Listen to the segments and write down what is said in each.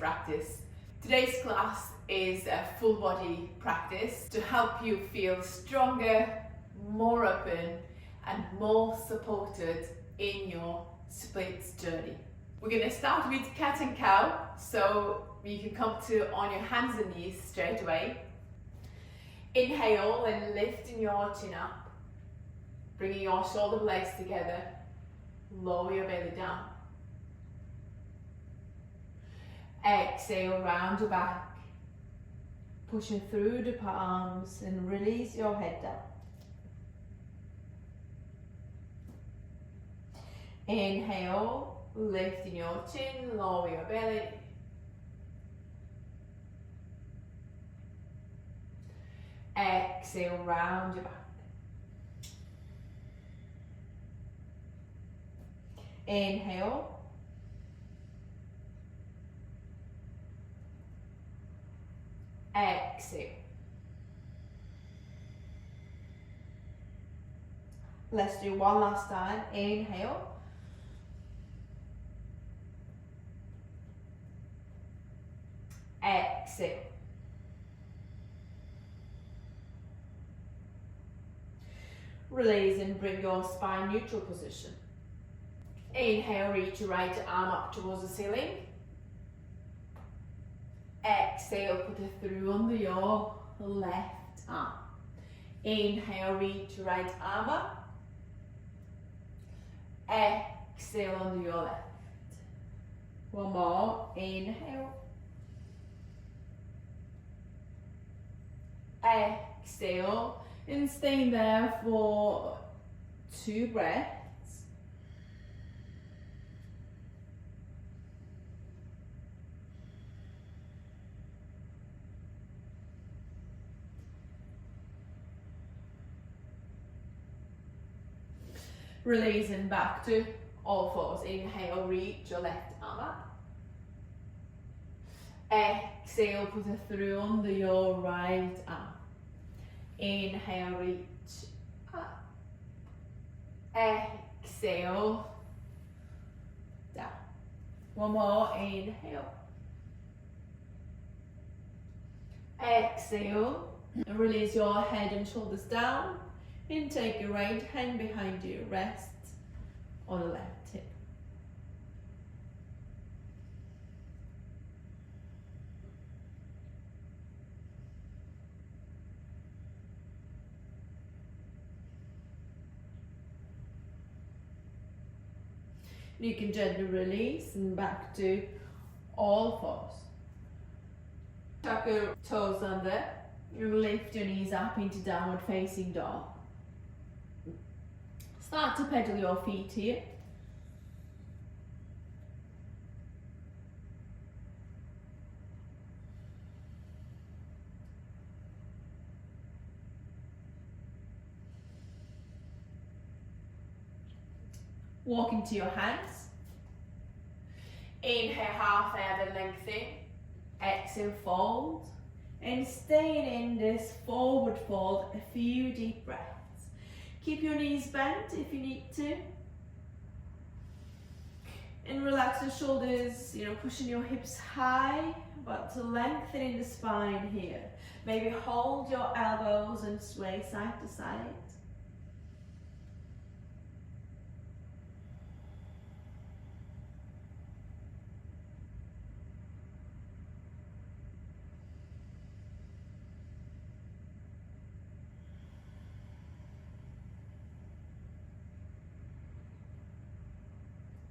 practice. Today's class is a full body practice to help you feel stronger, more open and more supported in your splits journey. We're going to start with cat and cow, so you can come to on your hands and knees straight away. Inhale and lifting your chin up, bringing your shoulder blades together, lower your belly down. Exhale, round your back, pushing through the palms and release your head down. Inhale, lifting your chin, lower your belly. Exhale, round your back. Inhale. Exhale. Let's do one last time. Inhale. Exhale. Release and bring your spine neutral position. Inhale, reach your right arm up towards the ceiling. Exhale, put it through under your left arm. Inhale, reach your right arm up. Exhale under your left. One more. Inhale. Exhale. And staying there for 2 breaths. Releasing back to all fours. Inhale, reach your left arm up. Exhale, put it through under your right arm. Inhale, reach up. Exhale, down. One more. Inhale. Exhale, and release your head and shoulders down. And take your right hand behind you, rest on the left hip. You can gently release and back to all fours. Tuck your toes under, you lift your knees up into downward facing dog. Start to pedal your feet here. Walk into your hands. Inhale, half and lengthen. Exhale, fold. And staying in this forward fold a few deep breaths. Keep your knees bent if you need to. And relax your shoulders, pushing your hips high, but to lengthening the spine here. Maybe hold your elbows and sway side to side.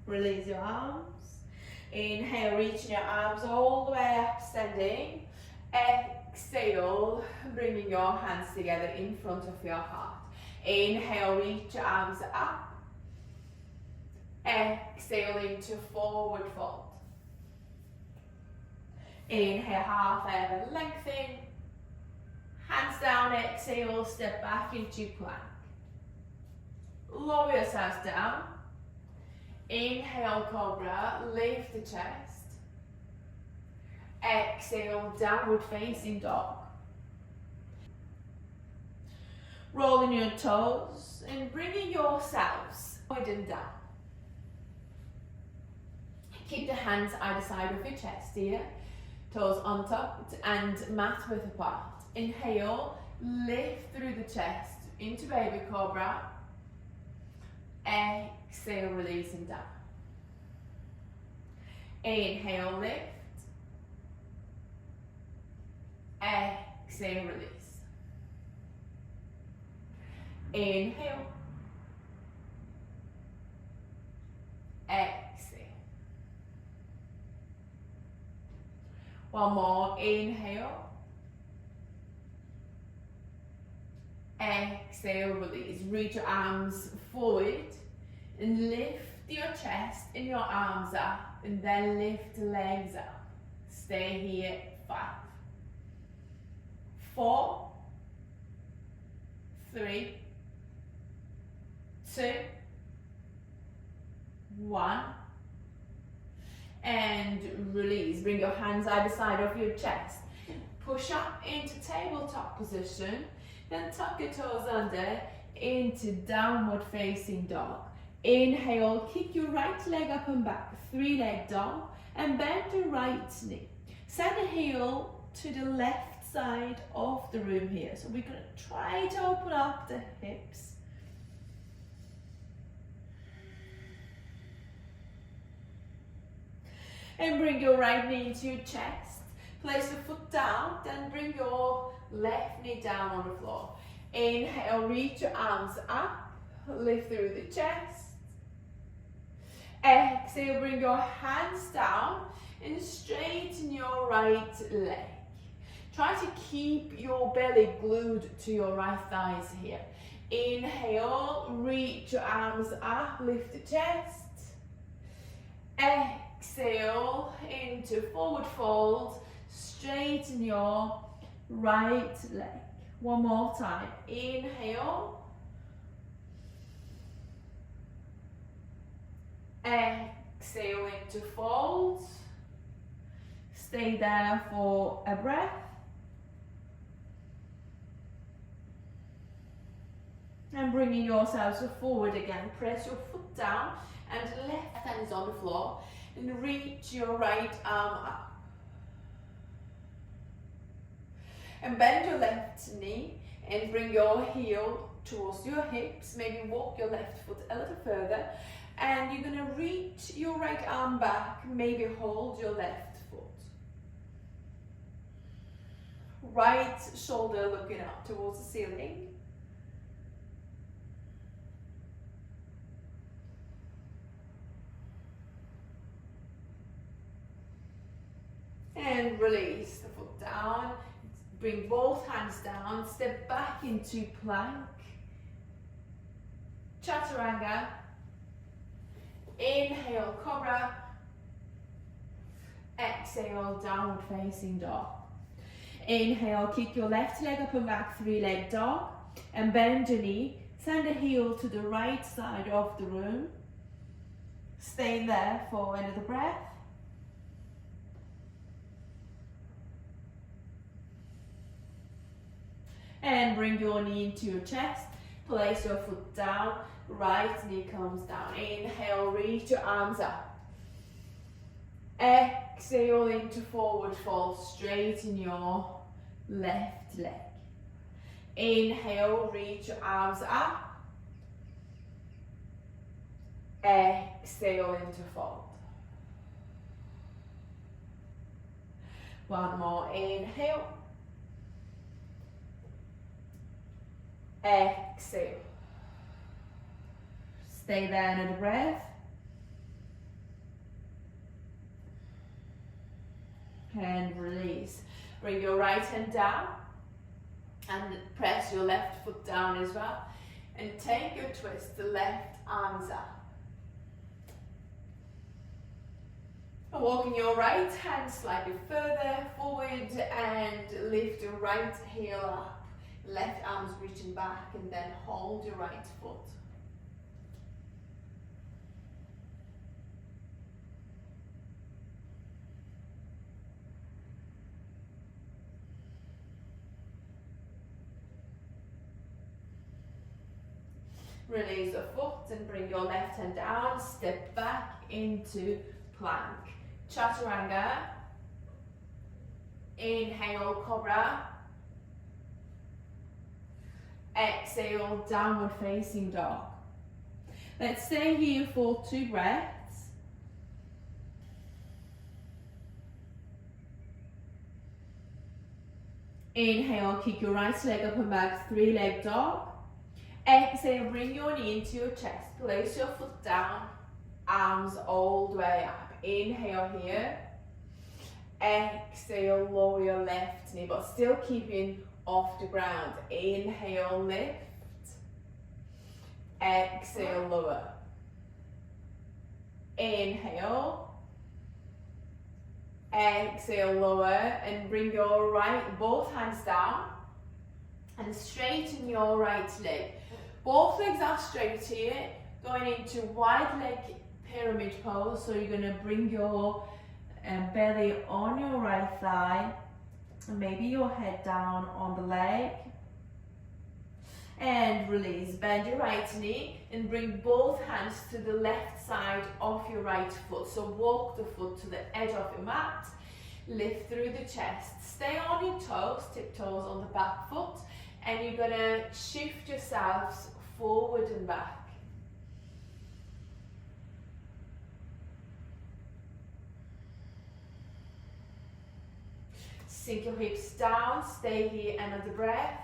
Release your arms. Inhale, reaching your arms all the way up, standing. Exhale, bringing your hands together in front of your heart. Inhale, reach your arms up. Exhale into forward fold. Inhale, half and lengthen. Hands down, exhale, step back into plank. Lower yourselves down. Inhale, cobra, lift the chest. Exhale, downward facing dog. Rolling your toes and bringing yourselves forward and down. Keep the hands either side of your chest here. Toes untucked and mat width apart. Inhale, lift through the chest into baby cobra. Exhale, releasing down. Inhale, lift. Exhale, release. Inhale. Exhale. One more. Inhale. Exhale, release. Reach your arms forward and lift your chest and your arms up, and then lift legs up. Stay here. 5, 4, 3, 2, 1, and release. Bring your hands either side of your chest. Push up into tabletop position, then tuck your toes under into downward facing dog. Inhale, kick your right leg up and back, 3-leg dog, and bend your right knee. Send the heel to the left side of the room here. So we're going to try to open up the hips. And bring your right knee into your chest. Place the foot down, then bring your left knee down on the floor. Inhale, reach your arms up, lift through the chest. Exhale, bring your hands down and straighten your right leg. Try to keep your belly glued to your right thighs here. Inhale, reach your arms up, lift the chest. Exhale into forward fold, straighten your right leg. One more time. Inhale. Exhale into fold. Stay there for a breath. And bringing yourselves forward again. Press your foot down and left hand is on the floor. And reach your right arm up. And bend your left knee and bring your heel towards your hips. Maybe walk your left foot a little further. And you're going to reach your right arm back. Maybe hold your left foot. Right shoulder looking up towards the ceiling. And release the foot down. Bring both hands down. Step back into plank. Chaturanga. Inhale, cobra. Exhale, downward facing dog. Inhale, kick your left leg up and back, 3-leg dog. And bend your knee. Send the heel to the right side of the room. Stay there for another breath. And bring your knee into your chest. Place your foot down. Right knee comes down. Inhale, reach your arms up. Exhale into forward fold. Straighten your left leg. Inhale, reach your arms up. Exhale into fold. One more. Inhale. Exhale. Stay there, another breath. And release. Bring your right hand down and press your left foot down as well. And take your twist, the left arms up. And walking your right hand slightly further forward and lift your right heel up. Left arm's reaching back and then hold your right foot. Release the foot and bring your left hand down. Step back into plank. Chaturanga. Inhale, cobra. Exhale, downward facing dog. Let's stay here for 2 breaths. Inhale, kick your right leg up and back, 3-leg dog. Exhale, bring your knee into your chest. Place your foot down, arms all the way up. Inhale here. Exhale, lower your left knee, but still keeping off the ground. Inhale, lift. Exhale, lower. Inhale. Exhale, lower, and bring your both hands down and straighten your right leg. Both legs are straight here, going into wide leg pyramid pose. So you're going to bring your belly on your right thigh, and maybe your head down on the leg. And release. Bend your right knee and bring both hands to the left side of your right foot. So walk the foot to the edge of your mat. Lift through the chest. Stay on your toes, tiptoes on the back foot. And you're going to shift yourselves forward and back. Sink your hips down. Stay here, another breath.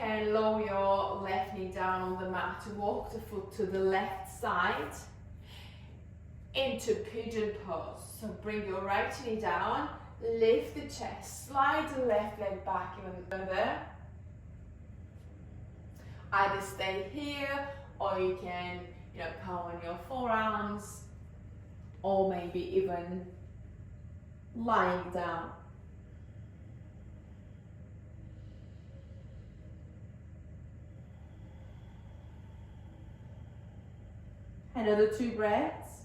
And lower your left knee down on the mat to walk the foot to the left side into pigeon pose. So bring your right knee down, lift the chest, slide the left leg back even further. Either stay here or you can, palm on your forearms, or maybe even lying down. Another 2 breaths.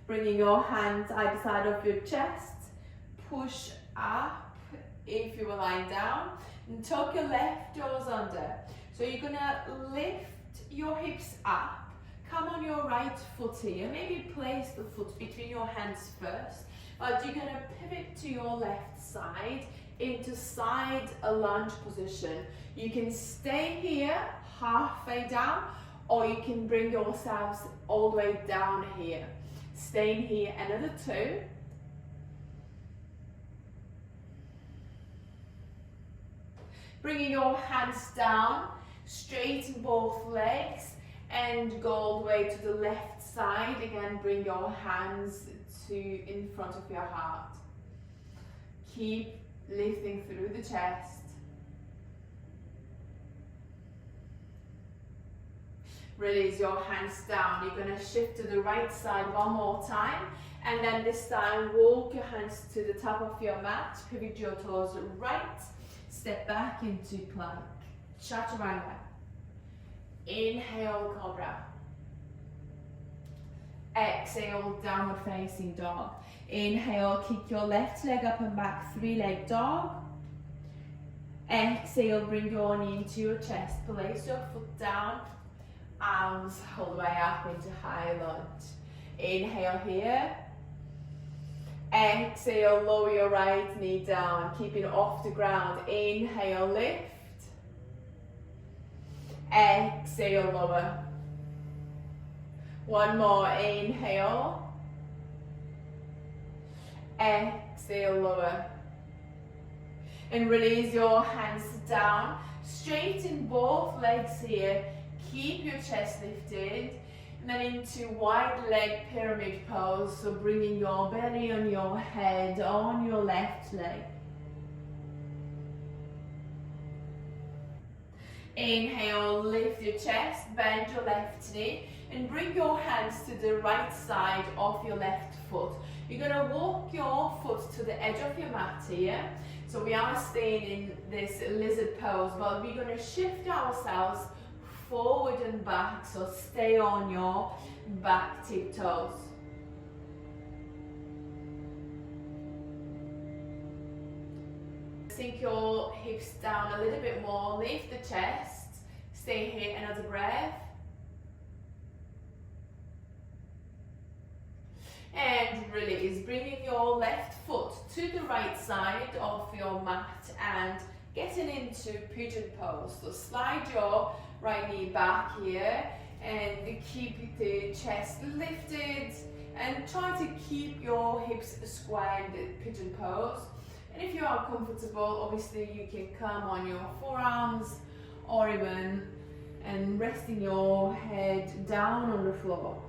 Bringing your hands either side of your chest, push up if you were lying down, and tuck your left toes under. So you're gonna lift your hips up. Come on your right foot here, maybe place the foot between your hands first, but you're going to pivot to your left side into side lunge position. You can stay here halfway down, or you can bring yourselves all the way down here. Staying here, another 2. Bringing your hands down, straighten both legs, and go all the way to the left side. Again, bring your hands in front of your heart. Keep lifting through the chest. Release your hands down. You're going to shift to the right side one more time, and then this time walk your hands to the top of your mat. Pivot your toes right. Step back into plank. Chaturanga. Inhale, cobra. Exhale, downward facing dog. Inhale, kick your left leg up and back, 3-leg dog. Exhale, bring your knee into your chest. Place your foot down, arms all the way up into high lunge. Inhale here. Exhale, lower your right knee down, keeping off the ground. Inhale, lift. Exhale, lower. One more, inhale. Exhale, lower. And release your hands down. Straighten both legs here. Keep your chest lifted. And then into wide leg pyramid pose. So bringing your belly on your head, on your left leg. Inhale, lift your chest, bend your left knee, and bring your hands to the right side of your left foot. You're going to walk your foot to the edge of your mat here. So we are staying in this lizard pose, but we're going to shift ourselves forward and back, so stay on your back tiptoes. sink your hips down a little bit more, lift the chest, stay here, another breath. And release, bringing your left foot to the right side of your mat and getting into pigeon pose. So slide your right knee back here and keep the chest lifted and try to keep your hips square in the pigeon pose. And if you are comfortable, obviously you can come on your forearms or even and resting your head down on the floor.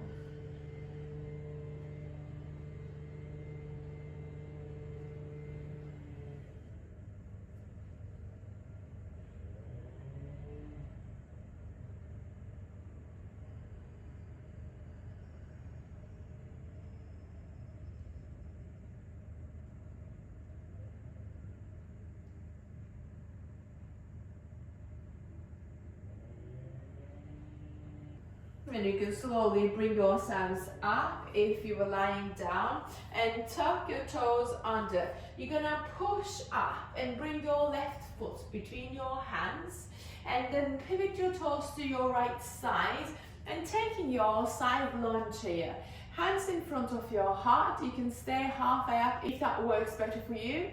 And you can slowly bring yourselves up if you were lying down and tuck your toes under. You're gonna push up and bring your left foot between your hands and then pivot your toes to your right side and taking your side lunge here. Hands in front of your heart. You can stay halfway up if that works better for you.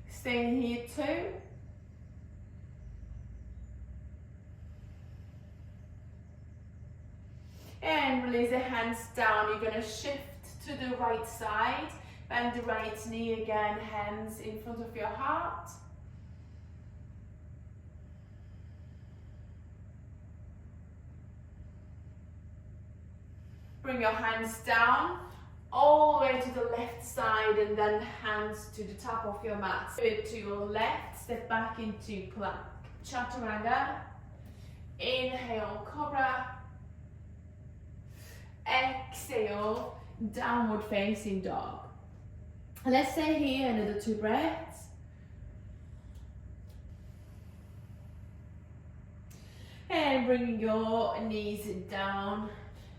Stay here too. And release the hands down. You're going to shift to the right side. Bend the right knee again, hands in front of your heart. Bring your hands down, all the way to the left side and then hands to the top of your mat. Pivot to your left, step back into plank. Chaturanga. Inhale, cobra. Exhale, downward facing dog. Let's stay here another 2 breaths. And bringing your knees down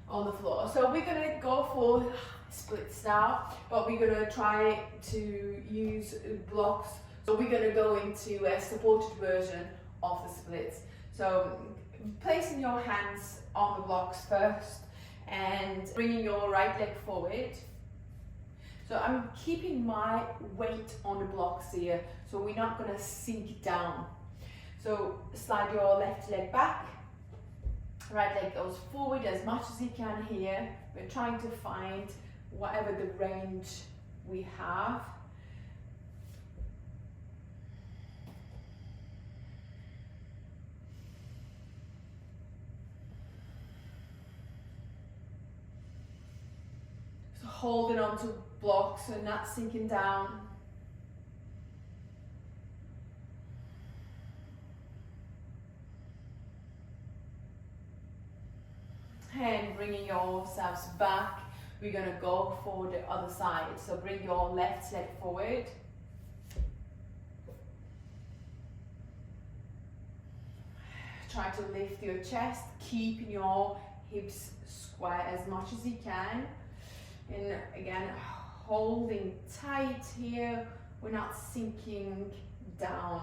on the floor. So we're going to go for splits now, but we're going to try to use blocks. So we're going to go into a supported version of the splits. So placing your hands on the blocks first and bringing your right leg forward. So I'm keeping my weight on the blocks here, so we're not going to sink down. So slide your left leg back, right leg goes forward as much as you can here. We're trying to find whatever the range we have. So holding on to blocks and not sinking down. And bringing yourselves back, we're going to go for the other side. So bring your left leg forward. Try to lift your chest, keeping your hips square as much as you can. And again, holding tight here, we're not sinking down.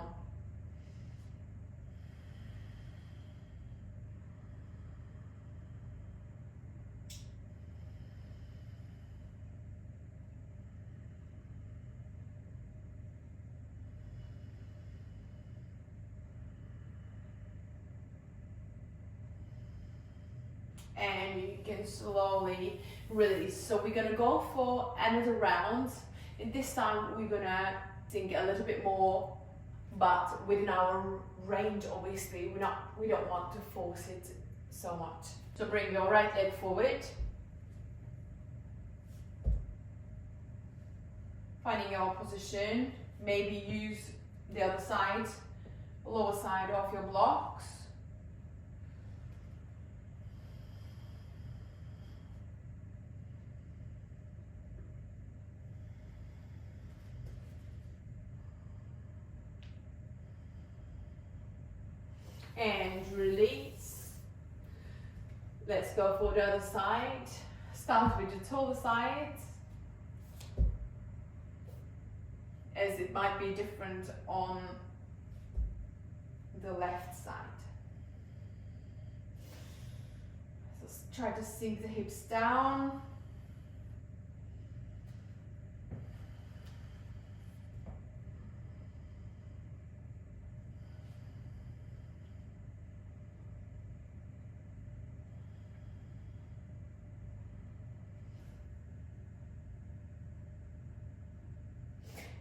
And you can slowly release. So we're going to go for another round. And this time we're going to sink a little bit more, but within our range, obviously. We don't want to force it so much. So bring your right leg forward. Finding your position. Maybe use the other side, lower side of your blocks. And release. Let's go for the other side. Start with the taller side. as it might be different on the left side. So try to sink the hips down.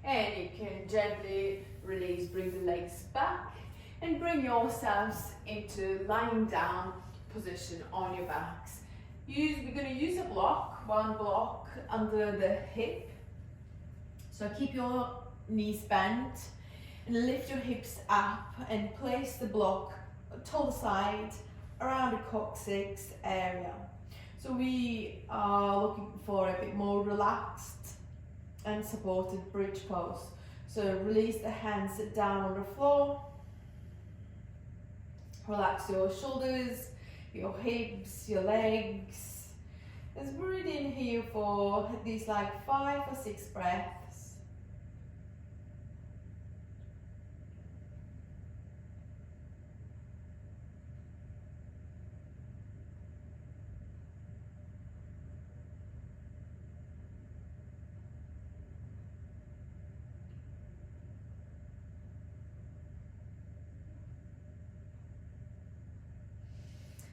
And you can gently release, bring the legs back and bring yourselves into lying down position on your backs. We're going to use a block, one block under the hip. So keep your knees bent and lift your hips up and place the block to the side around the coccyx area. So we are looking for a bit more relaxed and supported bridge pose. So release the hands down on the floor. Relax your shoulders, your hips, your legs. Just breathe in here for at least like 5 or 6 breaths.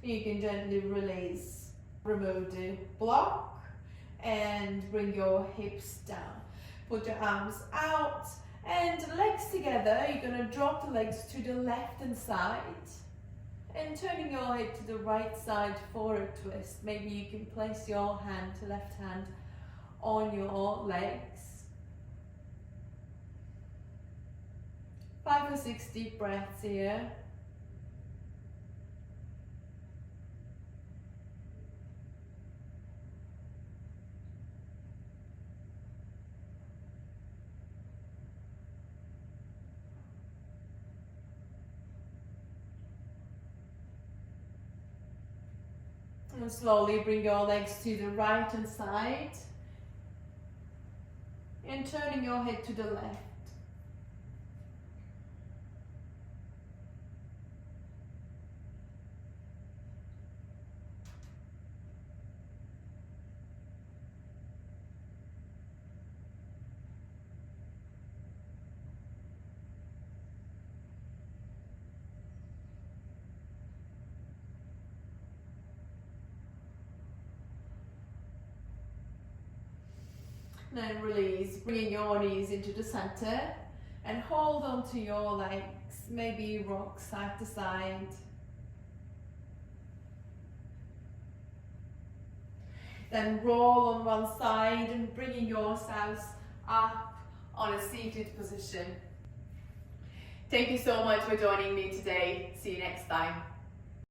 You can gently release, remove the block and bring your hips down. Put your arms out and legs together. You're going to drop the legs to the left hand side and turning your head to the right side for a twist. Maybe you can place your left hand on your legs. 5 or 6 deep breaths here. And slowly bring your legs to the right hand side and turning your head to the left. Then release, bringing your knees into the center and hold on to your legs, maybe rock side to side. Then roll on one side and bringing yourselves up on a seated position. Thank you so much for joining me today. See you next time.